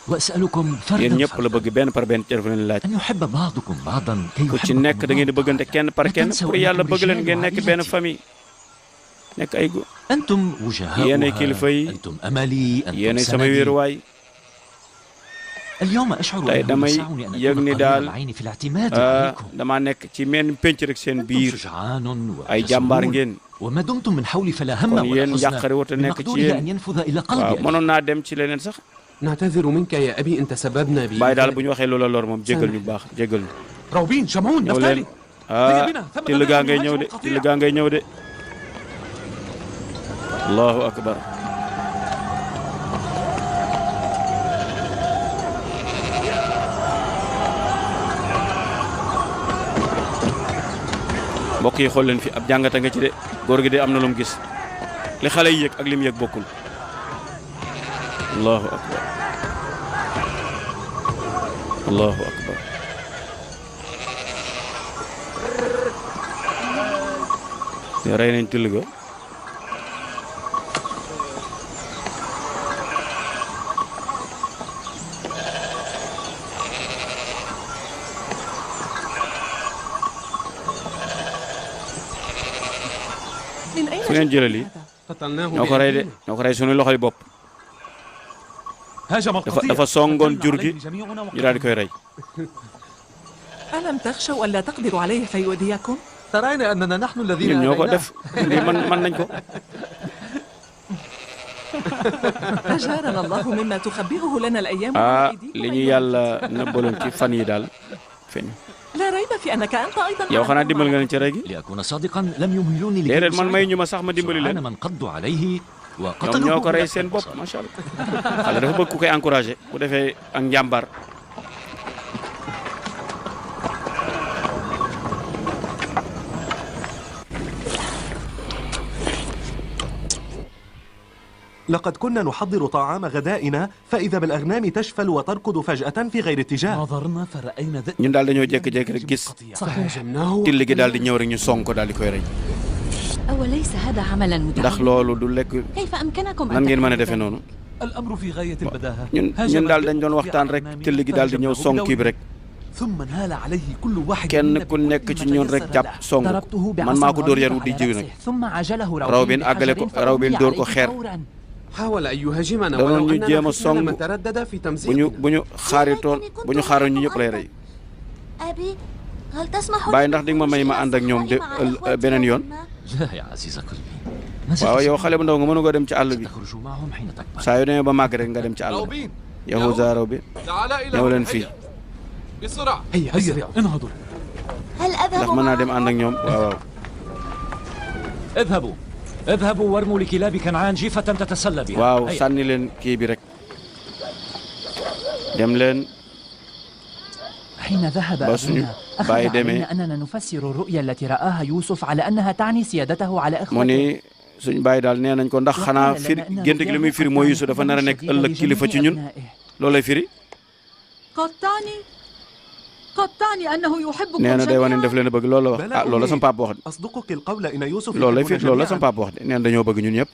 وأسألكم
yéen
فردا
ñëpp la
فردا
bëgg benn par benn def leen laaj
أن يحب بعضكم بعضا كي
ku ci
يحبكم
nekk da ngeen di
الله.
bëggante kenn par
لا
kenn
تنسوا
pour yàlla
أنكم
bëgg leen
رجال
ngeen nekk benn
وعائلتي.
famille nekk ay góor
أنتم
yéenay
وجهاؤها
kilifa yi
أنتم أملي أنتم
yéenay samay
سندي.
wéeruwaay
اليوم أشعر
tey
أنه
damay
يسعني أن
yëg
أكون
ni
قليل
daal
العين في الاعتماد عليكم.
damaa nekk ci menn pénc rek seen
أنتم
biir
شجعان
ay jàmbaar
وتسرون
ngeen
وما دمتم من حولي فلا هم
kon
ولا
yéen
حزن
njàqare wut a nekk ci
بمقدورها
yéen
أن ينفذ إلى
waaw
قلبي.
mënoon naa dem ci leneen sax
نعتذر منك يا أبي إن تسببنا
bàyyi daal
به
bu ñu waxee loola lor moom jéggal ñu baax jéggal ñu
روبين شمعون
ñëw leen
نفتالي
ah
بنا ثم
till gaa ngay
نذهب
ñëw de
لنواجه
till
القطيع.
gaa ngay ñëw de allahu akbar mbokk yi xool leen fi ab jàngata nga ci de góor gi de am na lu mu gis li xale yi yëg ak li mu yëg bokkul allahu akbar allahu akbar rey nañ till ga fu ngeen jëlee lii ñoo ko rey de ñoo ko rey suñu loxoy bopp dafa songoon jur gi ñu daal di koy rey.
ألم تخشوا ألا تقدروا عليه فيؤذيكم؟
ترين أننا نحن الذين
ñun ñoo ko def lii man nañ ko.
أجارنا الله مما تخبئه لنا الأيام
li ñu yàlla nëbbaloon ci fan yi daal feeñ.
لا ريب في أنك أنت أيضا
yow xanaa dimbal nga leen ci rey gi.
لأكون صادقا لم يمهلوني
déedéet man may ñu ma sax ma dimbali leen.
سبحان من قضوا عليه
ñoom
وقتلوه
ñoo ko rey seen bopp macha allah. xale dafa bëgg ku koy encouragé bu defee ak njàmbaar.
لقد كنا نحضر طعام غدائنا فإذا بالأغنام تشفل وتركض فجأة في غير اتجاه.
نظرنا فرأينا ذئب.
ñun daal dañoo jékki-jékki rek gis till gi daal di ñëw rek ñu song ko daal di koy rey.
أوليس هذا عملا
ndax
متعب؟
loolu du lekk
كيف أمكنكم
nan
أن
ngeen mën a
تفعلوا
defee noonu.
الأمر في غاية البداهة.
ñun daal dañ doon waxtaan rek till gi daal di ñëw song kii bi rek.
ثم انهال عليه كل واحد
kenn ku nekk ci ñun rek jàpp song ko man maa ko dóor yar wu di jiw nag. Rawbin àggale ko Rawbin dóor ko xeer.
حاول أن يهاجمنا
danoon
ولو
ñu
أننا
jéem a
في
song
لما تردد في
bu
تمزيقه.
ñu xaaroon ñu ñëpp lay rey.
أبي هل تسمح
Baay ndax di nga ma may ma ànd ak ñoom de beneen yoon.
لا يا عزيز قلبي ما
waaw yow xale bu ndaw nga mënu ko dem ci àll bi
تخرج معهم حين تكبر.
saa yu demee ba màgg rek nga dem ci àll bi. Yahuza Rawbin ñëw leen fii
هيا هيا انهضوا.
هل
ndax
أذهب
mën naa dem
معهم؟
ànd ak ñoom waaw.
اذهبوا وارموا لكلاب كنعان جيفة تتسلى بها.
waaw sànni leen kii bi rek dem leen
حين ذهب
ba suñu
أبونا
baay
أخذ
demee
علينا أننا نفسر الرؤيا التي رآها يوسف على أنها تعني سيادته على
mu
إخوته.
ni suñu baay daal nee nañ ko ndax xanaa firi gént gi li muy firi mooy Yuusuf dafa nar a nekk ëllëg kilifa ci ñun loolu lay firi.
قد تعني أنه يحبكم
nee na day wane
جميعا.
def leen a bëgg loolu la wax ah loolu la sama papa wax de.
أصدقك القول إن يوسف
loolu lay
يحبنا
firi loolu la
جميعاً.
sama papa wax de nee na dañoo bëgg ñun ñëpp.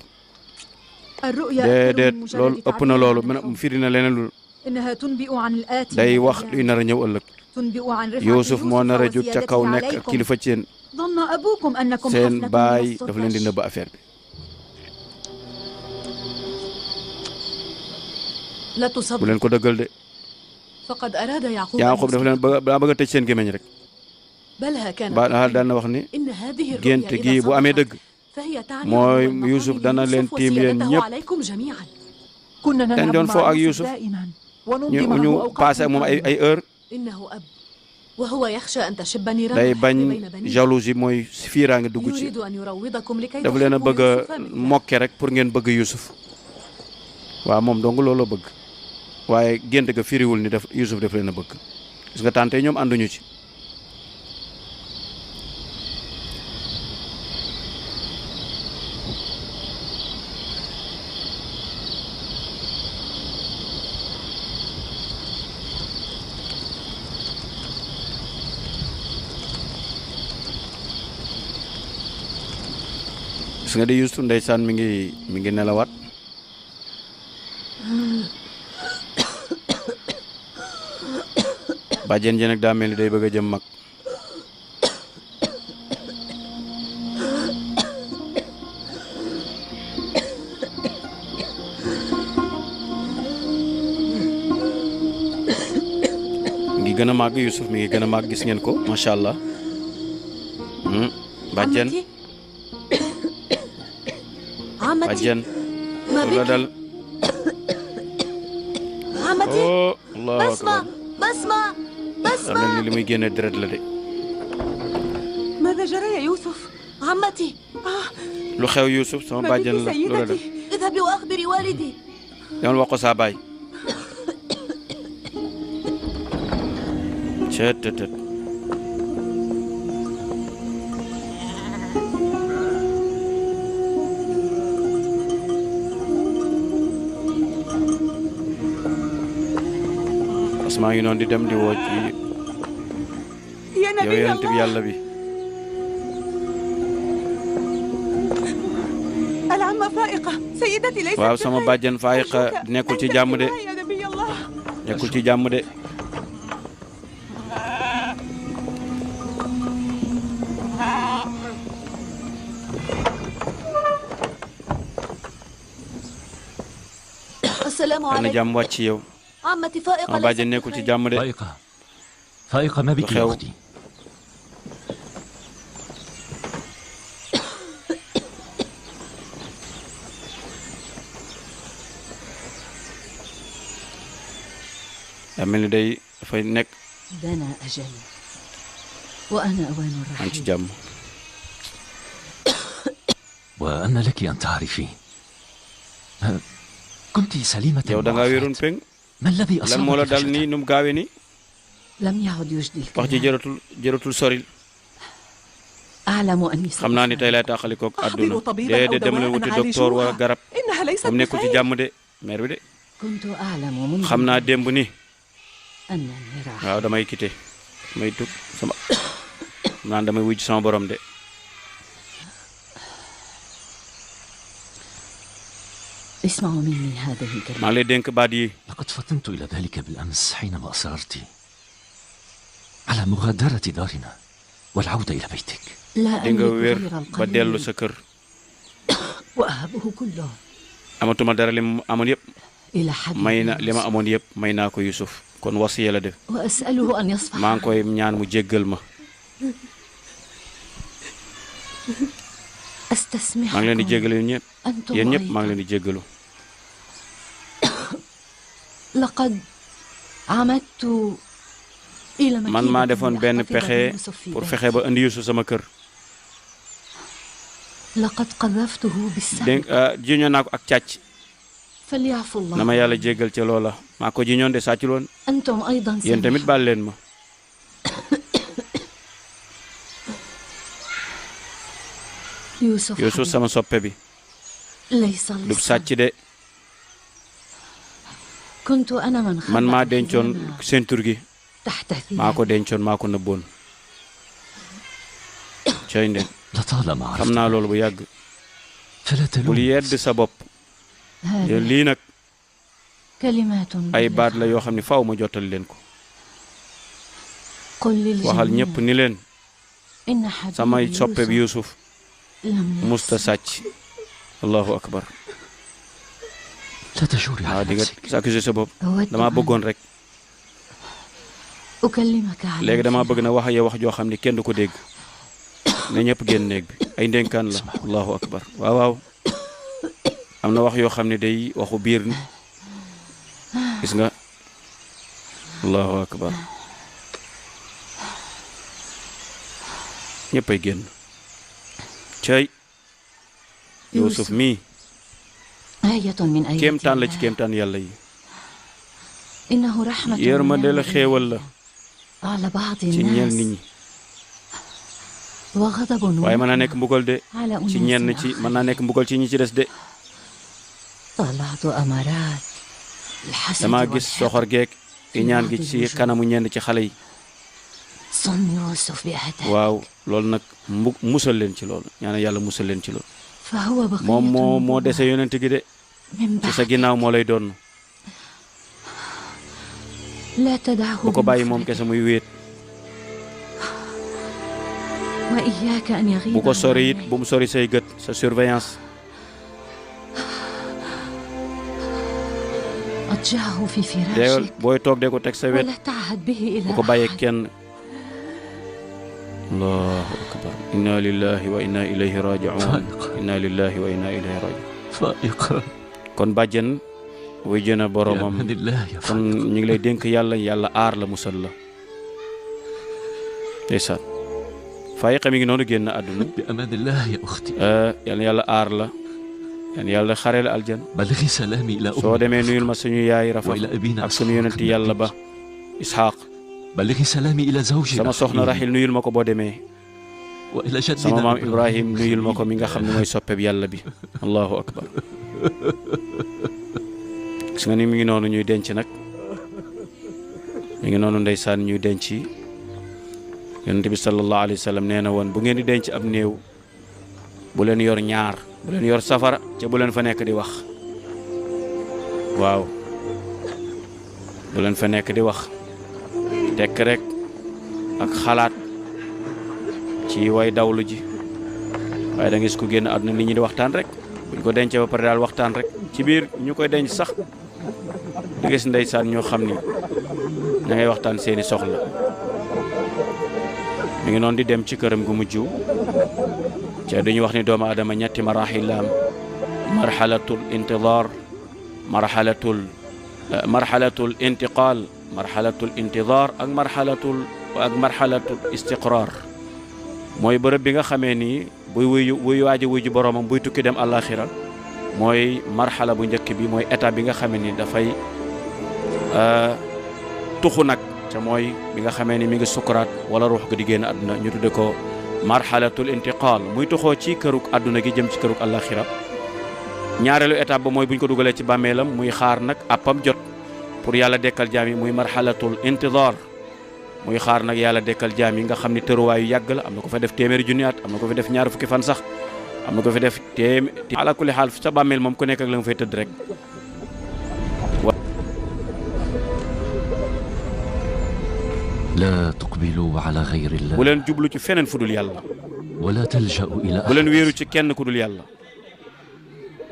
الرؤيا أكثر
déedéet
من مجرد
loolu ëpp na
تعبير
loolu
عن الحب.
firi na leneen lu
إنها تنبئ عن الآتي
day
من
wax
الأيام.
luy nar a ñëw ëllëg.
تنبئ عن رفعة
Yuusuf moo nar a jóg ca
وزيادته
kaw nekk
عليكم.
kilifa ci yéen
ظن أبوكم أنكم
seen
حفنة
baay
من
dafa leen di
السطش.
nëbb affaire bi.
لا
bu
تصدق
leen ko dëggal de.
فقد أراد يعقوب
Yaaqub dafa leen bëgg a tëj seen gémmiñ rek.
بلها كانت
ba daal daan na wax ni
إن هذه
gént
الرؤيا
gi
إذا
bu amee
صدقت
dëgg
فهي تعني
mooy
علو المقام
Yuusuf dana leen
ليوسف
tiim yéen
وسيادته
ñëpp.
عليكم جميعا.
كنا
dañ
نلعب
doon foo
مع
ak
يوسف
Yuusuf
دائما
ñu
ونمضي معه
ñu
أوقات
passé ak moom ay heure
إنه أب وهو يخشى أن تشب نيران
day
الحرب
bañ
بين بنيه.
jalousie mooy fiiraange dugg ci
يريد أن يروضكم لكي
dafa leen a
تحبوا
bëgg a
يوسف مثله.
mokke rek pour ngeen bëgg Yuusuf waaw moom dong loolu la bëgg waaye gént ga firiwul ni def Yuusuf daf leen a bëgg gis nga tante ñoom ànduñu ci. gis nga di Yuusuf ndeysaan mi ngi nelawaat bàjjen ji nag daa mel ni day bëgg a jëm mag ngi gën a màgg Yuusuf mi ngi gën a màgg gis ngeen ko macha allah bàjjen
عمتي
bàjjen
ما
la
بك؟
dal
عمتي
oh allahu
بسمة
akbar
بسمة
daa mel ni li muy génne deret la de
ماذا جرى يا يوسف؟
عمتي
lu xew Yuusuf sama
ما
bàjjen
بك
la lu la def
سيدتي؟
اذهبي وأخبري والدي.
demal wax ko saa baay cët tët tët Asmaa ngi noonu di dem di woo ci
يا
yow
نبي
yonent bi
الله
yàlla bi
الله فائقة سيدتي ليست
waaw sama bàjjen Faayiqa nekkul ci jàmm de
يا نبي الله
nekkul ci jàmm de
السلام
ana
عليكم
jàmm wàcc ci yow
عمتي فائقة
sama bàjjen nekkul ci jàmm de
فائقة ما بك يا
خيو.
أختي؟
yaa mel ni day dafay nekk
دنا أجل وأنا أوان
maa ngi ci
الرحيل
jàmm
وأن لك أن تعرفين كنت سليمة
yow da ngaa wéeroon
وعافيت.
peng
ما الذي
lan moo la
أصابك
dal
فجأة؟
nii nu mu gaawee nii
لم يعد يجدي
wax ji
الكلام
jëratul soril
أعلم أني
xam naa ni tey lay tàqalikook àdduna
أحضر طبيبا أو
déedéet dem leen
دواء
wuti docteur wala
عالجوها
garab
إنها ليست
moom nekkul ci
بخير
jàmm de mère bi de
كنت أعلم منذ
xam naa démb ni
أنني راح
waaw damay quitté damay tug sama naan damay wujj sama borom de
اسمعوا مني هذه
maa
الكلمة
ngi lay dénk baat yi
لقد فطنت إلى ذلك بالأمس حينما أصررت على مغادرة دارنا والعودة إلى بيتك.
لا
di nga
أملك
wér
غير
ba dellu
القليل
sa kër
وأهبه كله
amatuma dara li mu amoon yëpp
إلى حد
may na li ma amoon yëpp may naa ko Yusuf kon wasiya la def
وأسأله أن يصفح
maa ngi koy ñaan mu jéggal ma maa ngi leen di
أستسمحكم
jéggal yéen ñëpp
أنتم
yéen ñëpp maa ngi
أيضا
leen di jéggalu
لقد عمدت إلى
man maa
مكيدة
defoon benn
لأحتفظ
pexe
بيوسف في
pour
بيتي.
fexe ba indi Yusuf sama kër
لقد قذفته بالسهم
dénk jiñoon naa ko ak càcc
فليعفو الله
na ma yàlla jéggal ci loola maa ko jiñoon de sàccul woon
أنتم أيضا
yéen tamit
سامحوا
baal leen ma
يوسف
Yusuf
حبيبي
sama soppe bi
ليس
du
لص
sàcc de
كنت أنا من
man maa
خبأ
dencoon
الحزام
seen tur gi
تحت
maa ko
ثيابي
dencoon maa ko nëbboon cay ndeen
لطالما
xam naa
عرفت
loolu bu yàgg
فلا
bul
تلوم
yedd sa bopp
هذه
lii nag
كلمات
ay baat la
بلغة.
yoo xam ne faaw ma jotal leen ko
قل
waxal
للجميع
ñëpp ni leen
إن
samay
حبيبي
soppe bi
يوسف
Yusuf
لم
musta
يقصد
sàcc allahu akbar
لا تجوري
waaw
على
di nga
نفسك.
s'accuser sa bopp
أود
damaa bëggoon
أن
rek
أكلمك على
léegi damaa bëgg
انفراد.
na wax yow wax joo xam ne kenn du ko dégg ne ñëpp génn néeg bi ay ndénkaan la allahu akbar waaw waaw am na wax yoo xam ne day waxu biir ni gis nga allahu akbar ñëpp ay génn cay Yusuf mii
آية من آيات
kéemtaan la ci
الله
kéemtaan yàlla yi
إنه رحمة
yërmande la
من
xéewal la
على بعض
ci ñeel nit
الناس
ñi
وغضب
waaye mën naa nekk mbugal de
على
ci ñenn
أناس
ci mën
آخرين.
naa nekk mbugal ci ñi ci des de
طلعت أمارات الحسد
damaa gis
والحقد
soxor geek i ñaan gi ci kanamu ñenn ci xale yi
صن يوسف بأهداف
waaw loolu nag musal leen ci loolu ñaanal yàlla musal leen ci loolu
فهو بقية
moom moo
النبوة
dese yonent gi de
من
ci sa
بعد
ginnaaw moo lay doon
لا تدعه
bu ko bàyyi moom
بمفردك
kese muy wéet
وإياك أن يغيب
bu ko
عن
sori it
عينيك.
bu mu sori say gët sa surveillance
أضجعه في
deel
فراشك
booy toog de ko teg sa wet
ولا تعهد به
bu
إلى
ko bàyyee
أحد
kenn allahu akbar inna lillahi wa inna ilayhi raji'un inna lillahi wa inna ilayhi raji'un
فائقة
kon bàjjen wuy jëna
يا
boromam
من الله يا
kon
فائقة.
ñu ngi lay dénk yàlla yàlla aar la musal la ndeysaan Faayiqa mi ngi noonu génn àdduna
بأمان الله يا أختي.
yal na yàlla aar la yal na yàlla xare la aljan
بلغي سلامي إلى
soo
أمي
demee nuyul ma suñu yaay Rafa
وإلى أبينا
ak suñu yonent yàlla ba Isxaaq
بلغي سلامي إلى زوجي
sama soxna Raxil nuyul ma ko boo demee
وإلى
sama
جدنا
maam Ibrahim nuyul ma ko mi nga xam ne mooy soppeb yàlla bi allahu akbar gis nga ni mi ngi noonu ñuy denc nag mi ngi noonu ndeysaan ñuy denc yonent bi sallallahu alayhi wa sallam nee na woon bu ngeen di denc ab néew bu leen yor ñaar bu leen yor safara ca bu leen fa nekk di wax waaw bu leen fa nekk di wax tekk rek ak xalaat ci way dawlu ji waaye da nga gis ku génn àdduna nit ñi di waxtaan rek buñ ko dencee ba pare daal waxtaan rek ci biir ñu koy denc sax di gis ndeysaan ñoo xam ni ña ngay waxtaan seeni soxla mi ngi noonu di dem ci këram gu mujj ca dañuy wax ni doomu aadama ñetti maraaxil la am marxalatul intidaar marxalatul intiqaal marxalatul intidaar ak marxalatul istiqraar mooy bërëb bi nga xamee ni buy waaji wuy ji boroomam buy tukki dem àllaaxira mooy marxala bu njëkk bi mooy état bi nga xamee ni dafay tuxu nag ca mooy bi nga xamee ni mi ngi sukuraat wala ruux ga di génn àdduna ñu tudde ko marxalatul intiqaal muy tuxoo ci këruk àdduna gi jëm ci këruk àllaaxira ñaareelu étape ba mooy bu ñu ko dugalee ci bàmmeelam muy xaar nag àppam jot pour yàlla dekkal jaam yi muy marxalatul intidaar muy xaar nag yàlla dekkal jaam yi nga xam ni tëruwaayu yàgg la am na ko fa def téeméeri junni at am na ko fa def ñaar fukki fan sax am na ko fa def ala kulli xaal sa bàmmeel moom ku nekk ak la nga fay tëdd rek
لا تقبلوا على غير الله
bu leen jublu ci feneen fu dul yàlla
ولا تلجأوا إلى
bu leen
أحد
wéeru ci kenn ku dul yàlla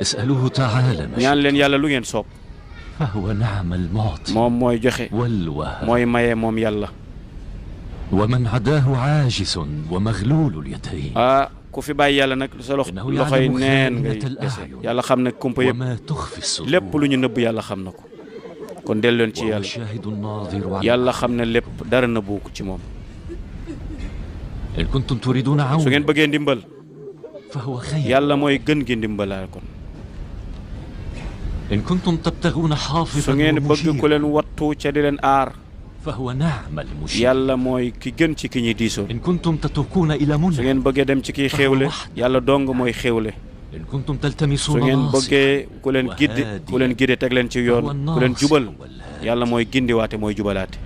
اسألوه تعالى ما
ñaan
شئت
leen yàlla lu ngeen soob
فهو نعم المعطي
moom mooy joxe
والوهاب
mooy maye moom yàlla
ومن عداه عاجز ومغلول اليدين
ku fi bàyyi yàlla nag sa loxoy neen ngay dese yàlla xam ne kumpa yëpp
وما تخفي الصدور
lépp lu ñu nëbb yàlla xam na ko kon delloon ci yàlla
والشاهد الناظر على
yàlla xam ne lépp dara nëbbu ko ci moom
إن كنتم تريدون
su
عون
ngeen bëggee ndimbal
فهو خير
yàlla mooy gën gi ndimbalaa kon
إن كنتم تبتغون
su
حافظا
ngeen bëgg ku
ومجيرا
leen wattu ca di leen aar
فهو نعم المجير
yàlla mooy ki gën ci ki ñuy diisoo
إن كنتم تتوقون إلى
su
منى
ngeen bëggee dem ci kiy xéewle yàlla dong mooy xéewle
إن كنتم
su
تلتمسون
ngeen
ناصرا
bëggee ku leen giddi ku leen gidde teg leen ci yoon ku leen jubal yàlla mooy gindiwaate mooy jubalaate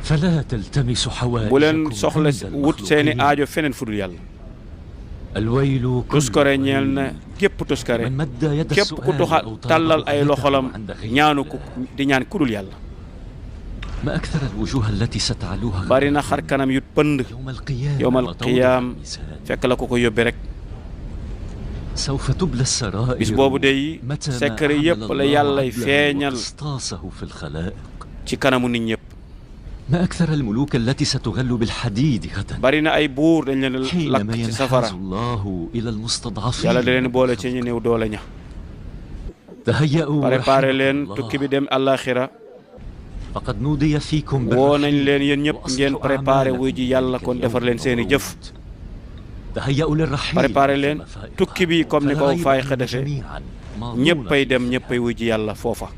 فلا تلتمسوا
bu leen
حوائجكم
soxla
عند
wut seeni
المخلوقين.
aajo feneen fu dul yàlla
الويل كل
tuskare ñeel na
ويل
képp tuskare
من مد يد
képp ku
السؤال
tuxa
أو طلب
tàllal ay
رؤيته
loxolam
عند غيره.
ñaanu ko di ñaan ku dul yàlla
ما أكثر الوجوه التي ستعلوها
bari na xar kanam yu pënd
يوم القيامة
yowmal
وتوضع
qiyaam
الميزان.
fekk la ko ko yóbbe rek
سوف تبلى السرائر
bis boobu day
متى ما
secret
حمل
yëpp la
الله
yàllay
عدله
feeñal
وقسطاسه في الخلائق
ci kanamu nit ñëpp
ما أكثر الملوك التي ستغل بالحديد غدا
bari na ay buur dañ leen lakk
حينما
ci
ينحاز
safara
الله إلى المستضعفين
yàlla da leen boole ci ñu néew doole ña
تهيأوا
préparé
رحمكم
leen
الله.
tukki bi dem àllaaxira
فقد نودي فيكم
woo nañ
بالرحيل
leen yéen ñëpp ngeen
وأصلحوا
préparé
أعمالكم
wuy ji yàlla kon
ذلك
defar leen
اليوم
seeni jëf
الموعود. تهيأوا للرحيل
préparé leen
مثل فائقة.
tukki bi comme ni ko
فلا ريب
Faayiqa
أن
defee
جميعاً ماضون
ñëppay dem
في
ñëppay wuy ji yàlla foofa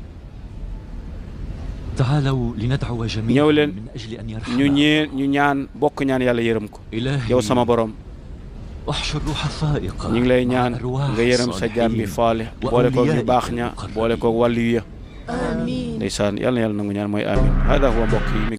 تعالوا لندعو جميعا
ñëw leen
من أجل أن
ñu ñaan bokk ñaan yàlla yërëm ko
إلهي
yow sama borom
احشر روح فائقة
ñu ngi lay
مع
ñaan
أرواح
nga yërëm sa jaam bi
الصالحين
faale boole koog ñu baax ña
وأوليائك
boole koog wàllu ya
آمين
ndeysaan yàlla na yàlla nangu ñaan mooy amin hada huwa mbokk yi